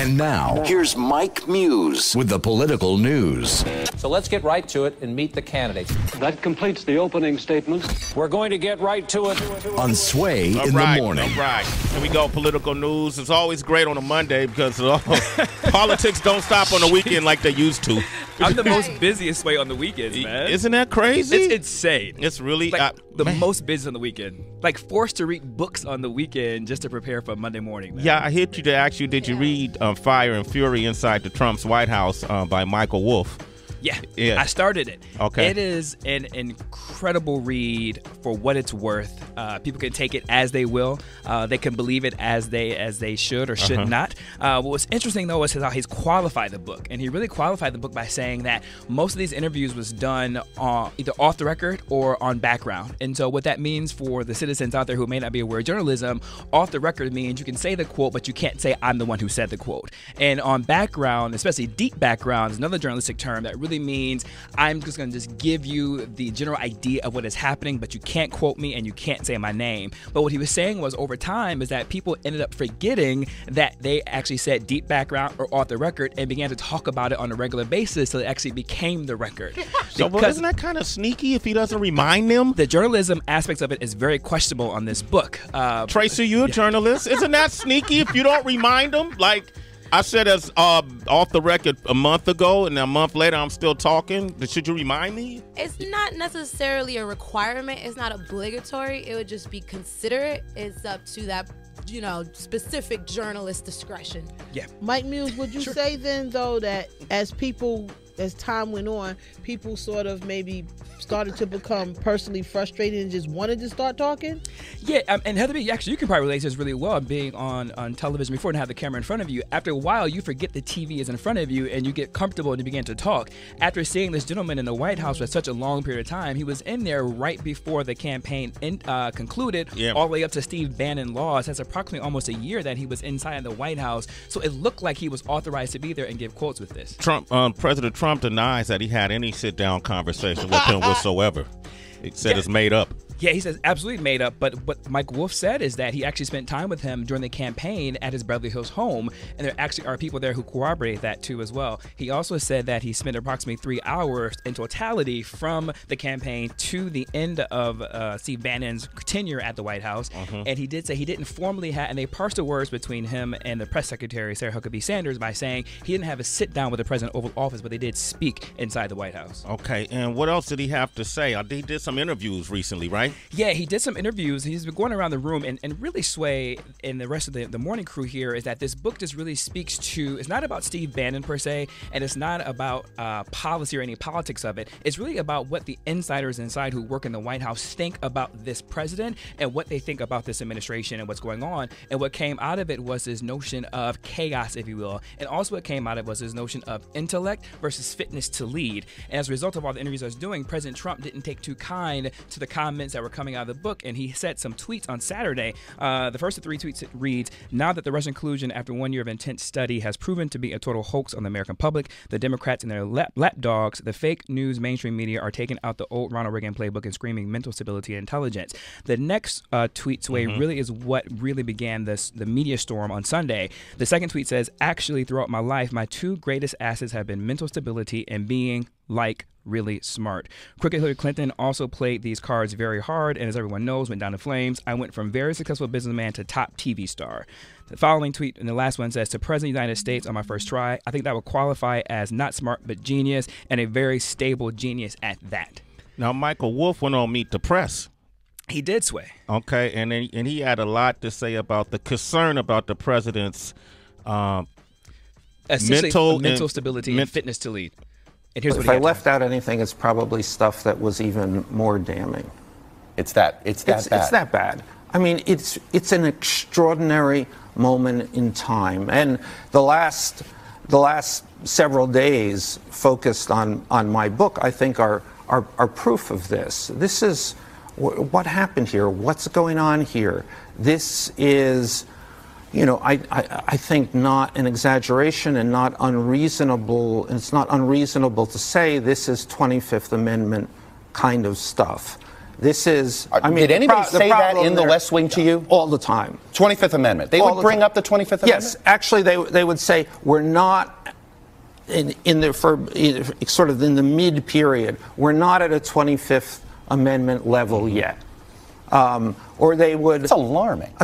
And now, here's Mike Muse with the political news. So let's get right to it and meet the candidates. That completes the opening statement. We're going to get right to it. On Sway in the morning. All right. Here we go, political news. It's always great on a Monday because politics don't stop on the weekend like they used to. I'm the most busiest way on the weekends, man. Isn't that crazy? It's insane. It's really like the most busy on the weekend. Like forced to read books on the weekend just to prepare for Monday morning, man. Yeah, I hit you to ask you, did you read Fire and Fury Inside the Trump's White House by Michael Wolff? Yeah, I started it. Okay. It is an incredible read for what it's worth. People can take it as they will. They can believe it as they should or should not. What was interesting, though, is how he's qualified the book. And he really qualified the book by saying that most of these interviews was done either off the record or on background. And so what that means for the citizens out there who may not be aware of journalism, off the record means you can say the quote, but you can't say I'm the one who said the quote. And on background, especially deep background, is another journalistic term that really means I'm just going to just give you the general idea of what is happening, but you can't quote me and you can't say my name. But what he was saying was over time is that people ended up forgetting that they actually said deep background or off the record and began to talk about it on a regular basis, so it actually became the record. So isn't that kind of sneaky if he doesn't remind them? The journalism aspects of it is very questionable on this book. Tracy, you're a journalist. Isn't that sneaky if you don't remind them? Like I said as off the record a month ago, and a month later I'm still talking. Should you remind me? It's not necessarily a requirement. It's not obligatory. It would just be considerate. It's up to that, specific journalist discretion. Yeah. Mike Muse, would you say then, though, that as time went on, people sort of maybe started to become personally frustrated and just wanted to start talking? Yeah, and Heather B, actually, you can probably relate to this really well, being on television before and have the camera in front of you. After a while, you forget the TV is in front of you and you get comfortable and you begin to talk. After seeing this gentleman in the White House for such a long period of time, he was in there right before the campaign concluded, all the way up to Steve Bannon laws. That's approximately almost a year that he was inside the White House. So it looked like he was authorized to be there and give quotes with this. President Trump denies that he had any sit-down conversation with him whatsoever. He said it's made up. Yeah, he says absolutely made up, but what Mike Wolff said is that he actually spent time with him during the campaign at his Beverly Hills home, and there actually are people there who corroborate that too as well. He also said that he spent approximately 3 hours in totality from the campaign to the end of Steve Bannon's tenure at the White House, and he did say he didn't formally have, and they parsed the words between him and the press secretary, Sarah Huckabee Sanders, by saying he didn't have a sit-down with the president Oval Office, but they did speak inside the White House. Okay, and what else did he have to say? He did some interviews recently, right? Yeah, he did some interviews. He's been going around the room and really Sway and the rest of the morning crew here is that this book just really speaks to, it's not about Steve Bannon per se, and it's not about policy or any politics of it. It's really about what the insiders inside who work in the White House think about this president and what they think about this administration and what's going on. And what came out of it was this notion of chaos, if you will. And also what came out of it was this notion of intellect versus fitness to lead. And as a result of all the interviews I was doing, President Trump didn't take too kind to the comments that were coming out of the book, and he said some tweets on Saturday. The first of 3 tweets reads, "Now that the Russian collusion after 1 year of intense study has proven to be a total hoax on the American public, the Democrats and their lapdogs, the fake news mainstream media are taking out the old Ronald Reagan playbook and screaming mental stability and intelligence." The next tweet, Sway, really is what really began the media storm on Sunday. The second tweet says, "Actually, throughout my life, my 2 greatest assets have been mental stability and being really smart. Crooked Hillary Clinton also played these cards very hard, and as everyone knows, went down in flames. I went from very successful businessman to top TV star." The following tweet, and the last one, says, "To President of the United States on my first try. I think that would qualify as not smart but genius, and a very stable genius at that." Now, Michael Wolff went on Meet the Press. He did, Sway. Okay, and he had a lot to say about the concern about the president's mental stability and fitness to lead. And here's what if I left out anything, it's probably stuff that was even more damning. It's that bad. It's that bad. I mean, it's an extraordinary moment in time, and the last several days focused on my book, I think, are proof of this. This is what happened here. What's going on here? This is, I think, not an exaggeration and not unreasonable. And it's not unreasonable to say this is 25th Amendment kind of stuff. This is, I mean, did anybody say that in the West Wing to you? All the time. 25th Amendment. They would bring up the 25th Amendment? Yes, actually, they would say, we're not sort of in the mid period, we're not at a 25th Amendment level yet. Or they would. It's alarming.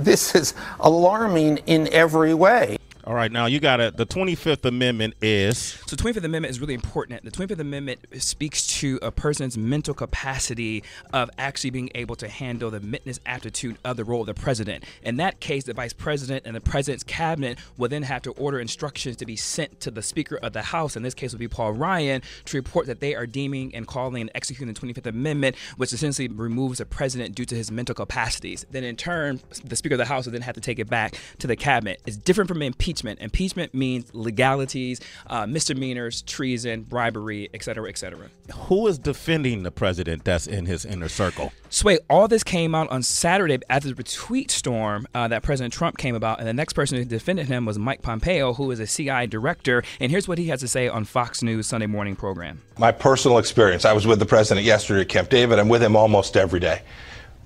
This is alarming in every way. All right, now you got the 25th Amendment is. So the 25th Amendment is really important. The 25th Amendment speaks to a person's mental capacity of actually being able to handle the witness aptitude of the role of the president. In that case, the vice president and the president's cabinet will then have to order instructions to be sent to the Speaker of the House, in this case would be Paul Ryan, to report that they are deeming and calling and executing the 25th Amendment, which essentially removes the president due to his mental capacities. Then in turn, the Speaker of the House will then have to take it back to the cabinet. It's different from impeachment. Impeachment means legalities, misdemeanors, treason, bribery, et cetera, et cetera. Who is defending the president that's in his inner circle? Sway, all this came out on Saturday after the retweet storm that President Trump came about, and the next person who defended him was Mike Pompeo, who is a CIA director, and here's what he has to say on Fox News Sunday morning program. My personal experience, I was with the president yesterday at Camp David. I'm with him almost every day.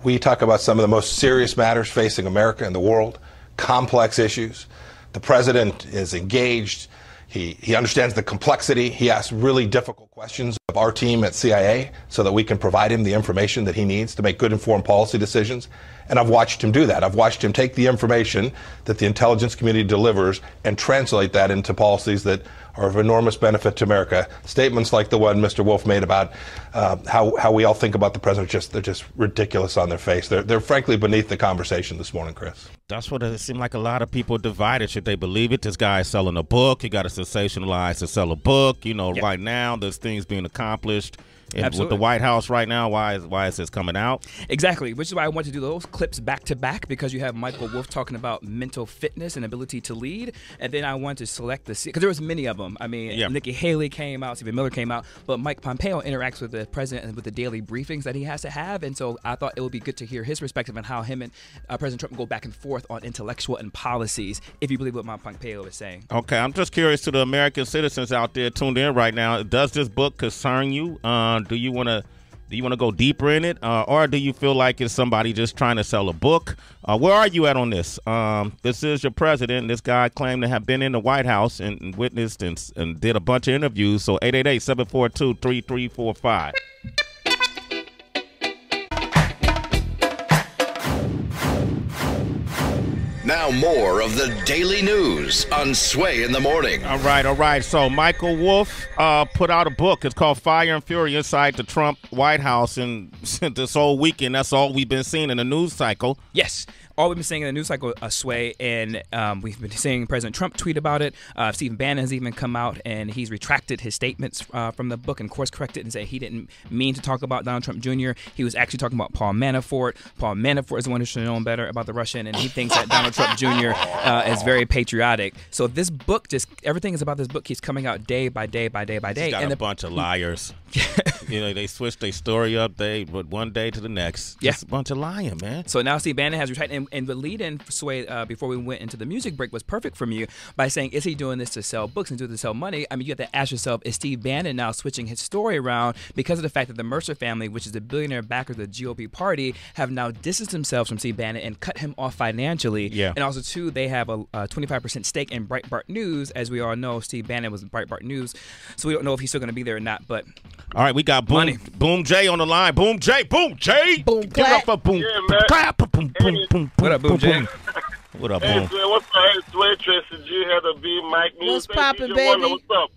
We talk about some of the most serious matters facing America and the world, complex issues. The president is engaged. He understands the complexity. He asks really difficult questions of our team at CIA so that we can provide him the information that he needs to make good informed policy decisions. And I've watched him do that. I've watched him take the information that the intelligence community delivers and translate that into policies that are of enormous benefit to America. Statements like the one Mr. Wolf made about how we all think about the president, they're just ridiculous on their face. They're frankly beneath the conversation this morning, Chris. That's what it seemed like. A lot of people divided. Should they believe it? This guy is selling a book. He got to sensationalize to sell a book. You know, right now there's things being accomplished. And with the White House right now, why is this coming out? Exactly, which is why I want to do those clips back to back, because you have Michael Wolff talking about mental fitness and ability to lead, and then I want to select because there was many of them. I mean, Nikki Haley came out, Stephen Miller came out, but Mike Pompeo interacts with the president and with the daily briefings that he has to have, and so I thought it would be good to hear his perspective on how him and President Trump go back and forth on intellectual and policies, if you believe what Mike Pompeo is saying. Okay, I'm just curious to the American citizens out there tuned in right now. Does this book concern you? Do you want to go deeper in it, or do you feel like it's somebody just trying to sell a book? Where are you at on this? This is your president. This guy claimed to have been in the White House and witnessed and did a bunch of interviews. So 888-742-3345. Now more of the daily news on Sway in the Morning. All right. So Michael Wolff put out a book. It's called Fire and Fury Inside the Trump White House. And this whole weekend, that's all we've been seeing in the news cycle. Yes. All we've been seeing in the news cycle, Sway, and we've been seeing President Trump tweet about it. Stephen Bannon has even come out and he's retracted his statements from the book and course corrected and said he didn't mean to talk about Donald Trump Jr. He was actually talking about Paul Manafort. Paul Manafort is the one who should have known better about the Russian, and he thinks that Donald Trump Jr. Is very patriotic. So this book, everything is about this book keeps coming out day by day by day by day. Got and a bunch of liars. You know, they switch their story up one day to the next. Just a bunch of lying, man. So now Steve Bannon has retracted, and the lead-in, Sway, before we went into the music break was perfect from you by saying, is he doing this to sell books and do it to sell money? I mean, you have to ask yourself, is Steve Bannon now switching his story around because of the fact that the Mercer family, which is the billionaire backer of the GOP party, have now distanced themselves from Steve Bannon and cut him off financially? Yeah. And also, too, they have a 25% stake in Breitbart News. As we all know, Steve Bannon was Breitbart News, so we don't know if he's still going to be there or not. But all right, we got Boom J on the line. Boom J. Boom Give it up for Boom. Yeah, clap. Boom. What up, Boom J? What up, Hey, Boom? what's up? It's Sway Tracy G here to be Mike Muse. What's poppin', baby? What's up?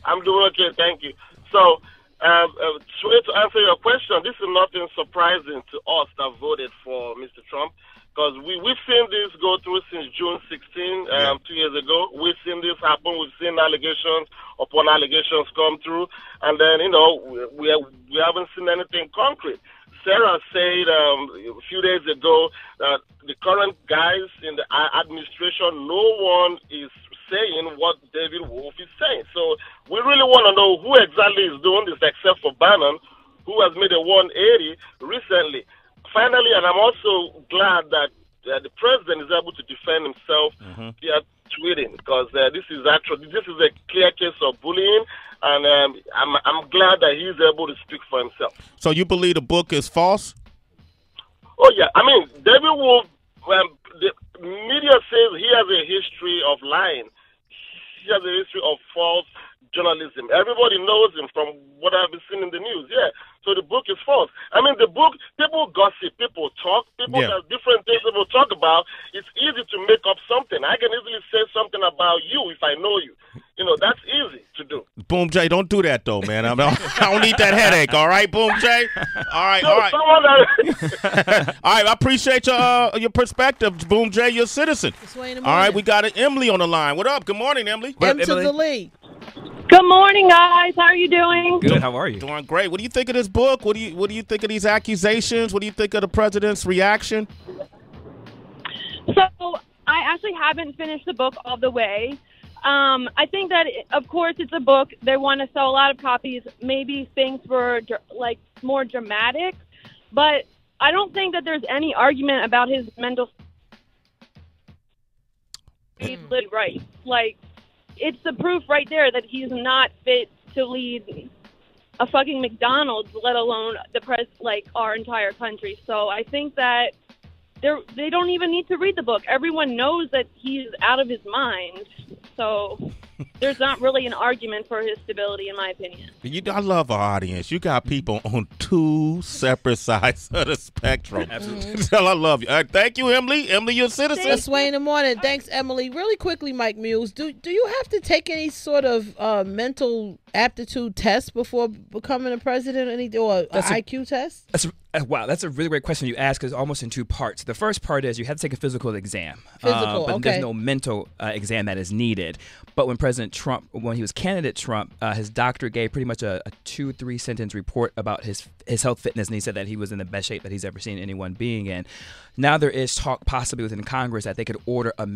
I'm doing okay, thank you. So, Sway, to answer your question, this is nothing surprising to us that voted for Mr. Trump, because we've seen this go through since June 16, 2 years ago. We've seen this happen. We've seen allegations upon allegations come through, and then, we haven't seen anything concrete. Sarah said a few days ago that the current guys in the administration, no one is saying what David Wolff is saying. So we really want to know who exactly is doing this, except for Bannon, who has made a 180 recently. Finally, and I'm also glad that the president is able to defend himself. tweeting, because this is a clear case of bullying, and I'm glad that he's able to speak for himself. So you believe the book is false? Oh yeah, I mean, David Wolf. The media says he has a history of lying. He has a history of false journalism. Everybody knows him from what I've been seeing in the news. Yeah. So the book is false. I mean, the book, people gossip, people talk, people have different things people talk about. It's easy to make up something. I can easily say something about you if I know you. You know, that's easy to do. Boom J, don't do that though, man. I don't need that headache. All right, Boom J. All right, all right. All right, I appreciate your perspective, Boom J. You're a citizen. All right, we got Emily on the line. What up? Good morning, Emily. M to the lead. Good morning, guys. How are you doing? Good. How are you? Doing great. What do you think of this book? What do you think of these accusations? What do you think of the president's reaction? So I actually haven't finished the book all the way. I think that, of course, it's a book. They want to sell a lot of copies. Maybe things were like more dramatic, but I don't think that there's any argument about his mental. He's literally right. Like, it's the proof right there that he's not fit to lead a fucking McDonald's, let alone our entire country. So I think that they don't even need to read the book. Everyone knows that he's out of his mind. So there's not really an argument for his stability, in my opinion. I love our audience. You got people on two separate sides of the spectrum. Absolutely. I love you. Thank you, Emily. Emily, you're a citizen. That's Sway in the morning. Thanks, Emily. Really quickly, Mike Muse, do you have to take any sort of mental aptitude test before becoming a president, or an IQ test? Wow, that's a really great question you ask, because almost in two parts. The first part is you have to take a physical exam. But there's no mental exam that is needed. But when President Trump, when he was candidate Trump, his doctor gave pretty much a 2-3 sentence report about his health fitness, and he said that he was in the best shape that he's ever seen anyone being in. Now there is talk possibly within Congress that they could order a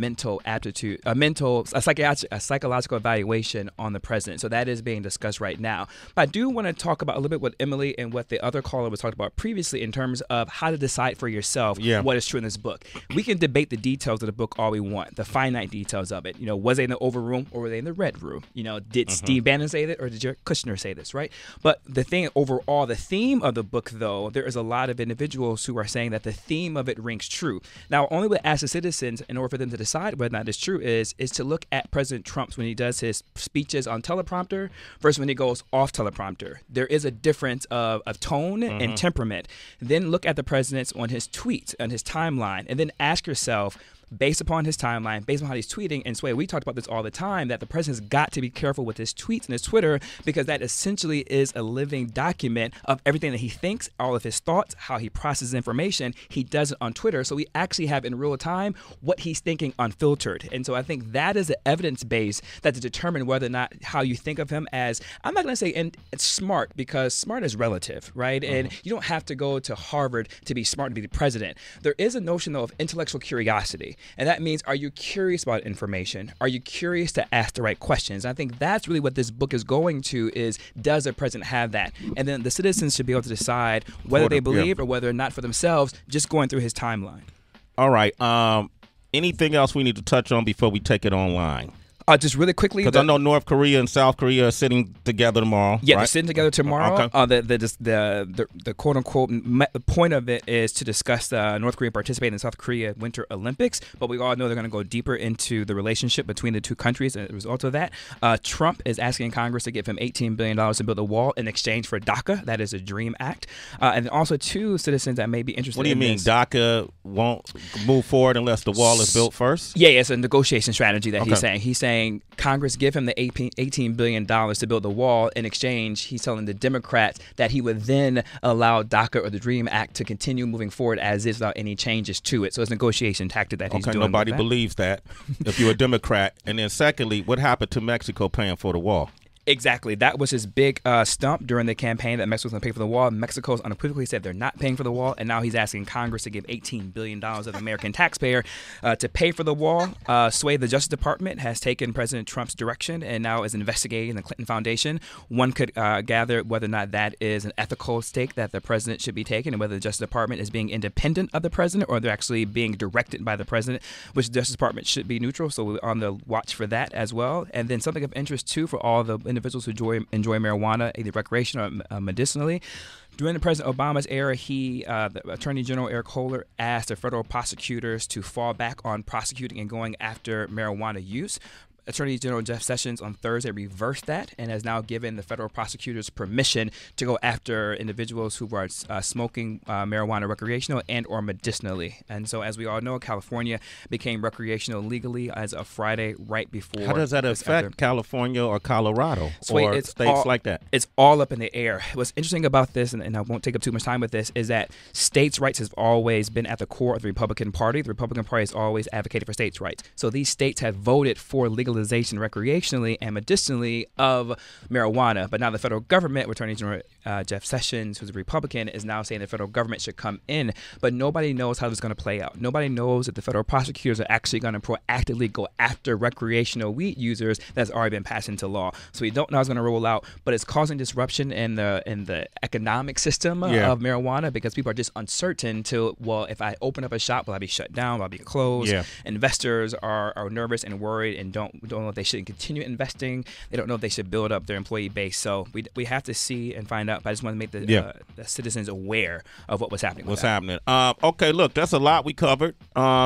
psychological evaluation on the president. So that is being discussed right now. But I do want to talk about a little bit what Emily and what the other caller was talking about previously in terms of how to decide for yourself what is true in this book. We can debate the details of the book all we want, the finite details of it. You know, was they in the Oval Room or were they in the Red Room? You know, did Steve Bannon say that or did Jared Kushner say this, right? But the thing overall, the theme of the book, though, there is a lot of individuals who are saying that the theme of it rings true. Now, only what as the citizens, in order for them to decide whether or not it's true, is to look at President Trump's when he does his speeches on teleprompter versus when he goes off teleprompter. There is a difference of tone and temperament. Then look at the president's on his tweets, on his timeline, and then ask yourself, based upon his timeline, based on how he's tweeting, and Sway, we talked about this all the time, that the president's got to be careful with his tweets and his Twitter, because that essentially is a living document of everything that he thinks, all of his thoughts, how he processes information. He does it on Twitter, so we actually have in real time what he's thinking unfiltered. And so I think that is the evidence base that to determine whether or not how you think of him as, I'm not going to say it's smart, because smart is relative, right? And you don't have to go to Harvard to be smart to be the president. There is a notion, though, of intellectual curiosity. And that means, are you curious about information? Are you curious to ask the right questions? I think that's really what this book is going to, is does the president have that? And then the citizens should be able to decide whether they believe or whether or not for themselves, just going through his timeline. All right. Anything else we need to touch on before we take it online? Just really quickly, because I know North Korea and South Korea are sitting together tomorrow. Yeah, right? They're sitting together tomorrow. Okay. The quote unquote point of it is to discuss North Korea participating in the South Korea Winter Olympics. But we all know they're going to go deeper into the relationship between the two countries. As a result of that, Trump is asking Congress to give him $18 billion to build a wall in exchange for DACA. That is a DREAM Act. And also two citizens that may be interested. What do you mean DACA won't move forward unless the wall is built first? Yeah, it's a negotiation strategy that he's saying. He's saying Congress give him the $18 billion to build the wall. In exchange, he's telling the Democrats that he would then allow DACA or the DREAM Act to continue moving forward as is without any changes to it. So it's a negotiation tactic that he's doing. Nobody believes that if you're a Democrat. And then secondly, what happened to Mexico paying for the wall? Exactly. That was his big stump during the campaign that Mexico was going to pay for the wall. Mexico's unequivocally said they're not paying for the wall, and now he's asking Congress to give $18 billion of the American taxpayer to pay for the wall. Sway, the Justice Department has taken President Trump's direction and now is investigating the Clinton Foundation. One could gather whether or not that is an ethical stake that the president should be taking, and whether the Justice Department is being independent of the president or they're actually being directed by the president, which the Justice Department should be neutral. So we're on the watch for that as well. And then something of interest, too, for all the individuals who enjoy marijuana, either recreational or medicinally. During the President Obama's era, the Attorney General Eric Holder asked the federal prosecutors to fall back on prosecuting and going after marijuana use. Attorney General Jeff Sessions on Thursday reversed that and has now given the federal prosecutors permission to go after individuals who are smoking marijuana recreational and or medicinally. And so, as we all know, California became recreational legally as of Friday, right before. How does that affect California or Colorado or states like that? It's all up in the air. What's interesting about this, and I won't take up too much time with this, is that states' rights have always been at the core of the Republican Party. The Republican Party has always advocated for states' rights. So these states have voted for legalization recreationally and medicinally of marijuana. But now the federal government, Attorney General Jeff Sessions, who's a Republican, is now saying the federal government should come in. But nobody knows how this is going to play out. Nobody knows if the federal prosecutors are actually going to proactively go after recreational weed users that's already been passed into law. So we don't know how it's going to roll out, but it's causing disruption in the economic system of marijuana because people are just uncertain to, well, if I open up a shop, will I be shut down? Will I be closed? Yeah. Investors are nervous and worried and don't know if they should continue investing. They don't know if they should build up their employee base. So we have to see and find out. But I just want to make the citizens aware of what was happening. What's happening? Okay, look, that's a lot we covered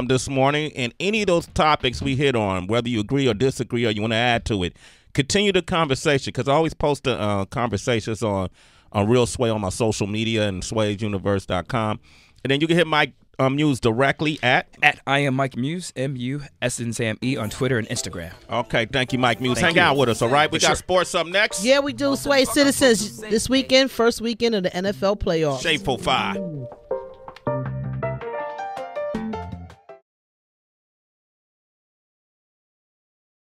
this morning. And any of those topics we hit on, whether you agree or disagree or you want to add to it, continue the conversation because I always post conversations on Real Sway on my social media and swayuniverse.com. And then you can hit Mike Muse directly at I am Mike Muse, M-U-S-N-S-A-M-E on Twitter and Instagram. Okay, thank you, Mike Muse. Hang out with us, all right? We got sports up next. Yeah, we do. Sway Citizens this weekend, first weekend of the NFL playoffs. Shameful 5.